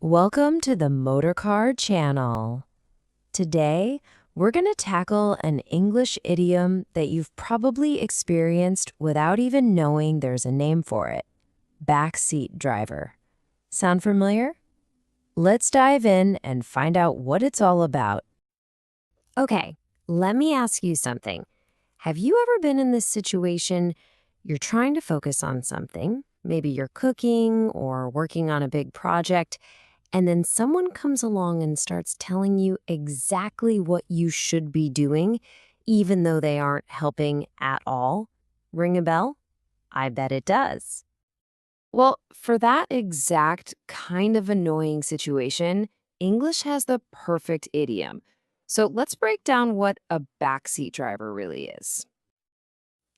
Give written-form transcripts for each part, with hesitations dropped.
Welcome to the Motorcar channel. Today, we're going to tackle an English idiom that you've probably experienced without even knowing there's a name for it. Backseat driver. Sound familiar? Let's dive in and find out what it's all about. Okay, let me ask you something. Have you ever been in this situation? You're trying to focus on something. Maybe you're cooking or working on a big project, and then someone comes along and starts telling you exactly what you should be doing, even though they aren't helping at all. Ring a bell? I bet it does. Well, for that exact kind of annoying situation, English has the perfect idiom. So let's break down what a backseat driver really is.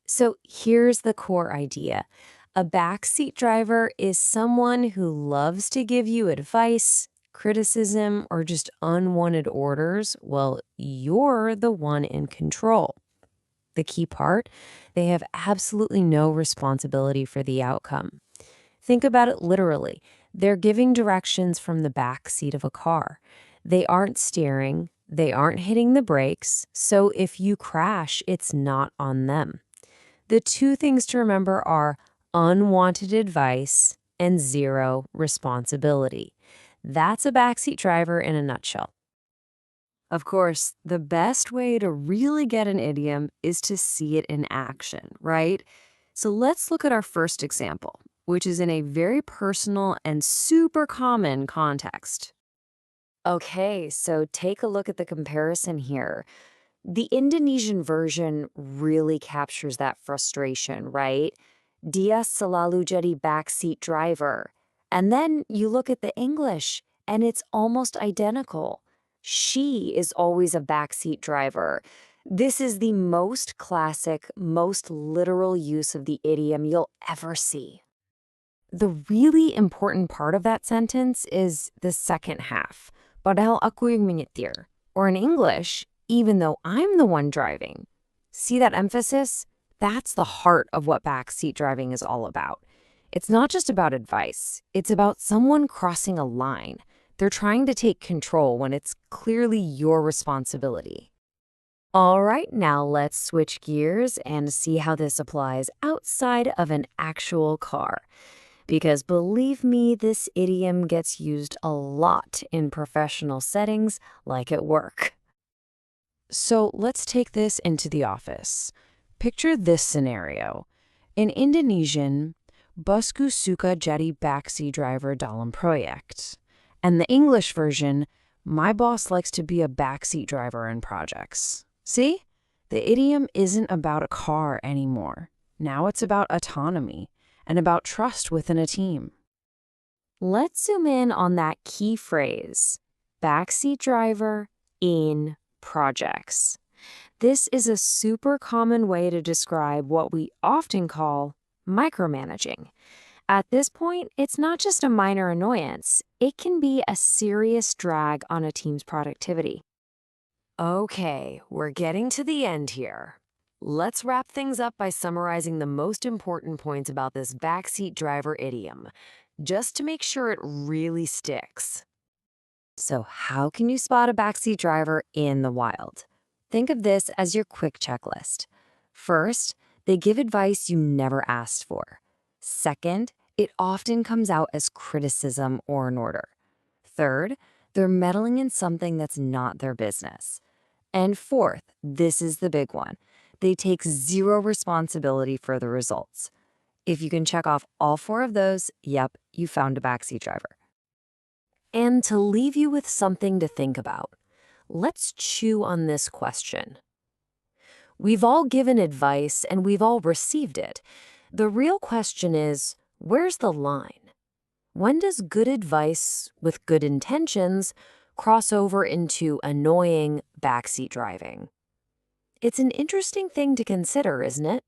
So here's the core idea. A backseat driver is someone who loves to give you advice, criticism, or just unwanted orders while you're the one in control. The key part, they have absolutely no responsibility for the outcome. Think about it literally. They're giving directions from the back seat of a car. They aren't steering, they aren't hitting the brakes, so if you crash, it's not on them. The two things to remember are unwanted advice and zero responsibility. That's a backseat driver in a nutshell. Of course, the best way to really get an idiom is to see it in action, right? So let's look at our first example, which is in a very personal and super common context. Okay, so take a look at the comparison here. The Indonesian version really captures that frustration, right? Dia selalu jadi backseat driver. And then you look at the English, and it's almost identical. She is always a backseat driver. This is the most classic, most literal use of the idiom you'll ever see. The really important part of that sentence is the second half. Padahal aku yang menyetir. Or in English, even though I'm the one driving. See that emphasis? That's the heart of what backseat driving is all about. It's not just about advice. It's about someone crossing a line. They're trying to take control when it's clearly your responsibility. All right, now let's switch gears and see how this applies outside of an actual car. Because believe me, this idiom gets used a lot in professional settings like at work. So let's take this into the office. Picture this scenario. In Indonesian, bosku suka jadi backseat driver dalam proyek. And the English version, my boss likes to be a backseat driver in projects. See? The idiom isn't about a car anymore. Now it's about autonomy and about trust within a team. Let's zoom in on that key phrase, backseat driver in projects. This is a super common way to describe what we often call micromanaging. At this point, it's not just a minor annoyance. It can be a serious drag on a team's productivity. Okay, we're getting to the end here. Let's wrap things up by summarizing the most important points about this backseat driver idiom, just to make sure it really sticks. So how can you spot a backseat driver in the wild? Think of this as your quick checklist. First, they give advice you never asked for. Second, it often comes out as criticism or an order. Third, they're meddling in something that's not their business. And fourth, this is the big one. They take zero responsibility for the results. If you can check off all four of those, yep, you found a backseat driver. And to leave you with something to think about, let's chew on this question. We've all given advice and we've all received it. The real question is, where's the line? When does good advice with good intentions cross over into annoying backseat driving? It's an interesting thing to consider, isn't it?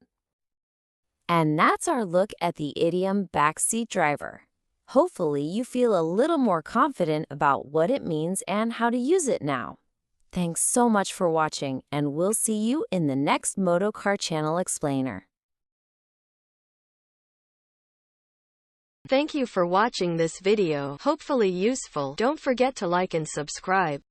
And that's our look at the idiom backseat driver. Hopefully, you feel a little more confident about what it means and how to use it now. Thanks so much for watching, and we'll see you in the next Motorcar Channel Explainer. Thank you for watching this video. Hopefully useful. Don't forget to like and subscribe.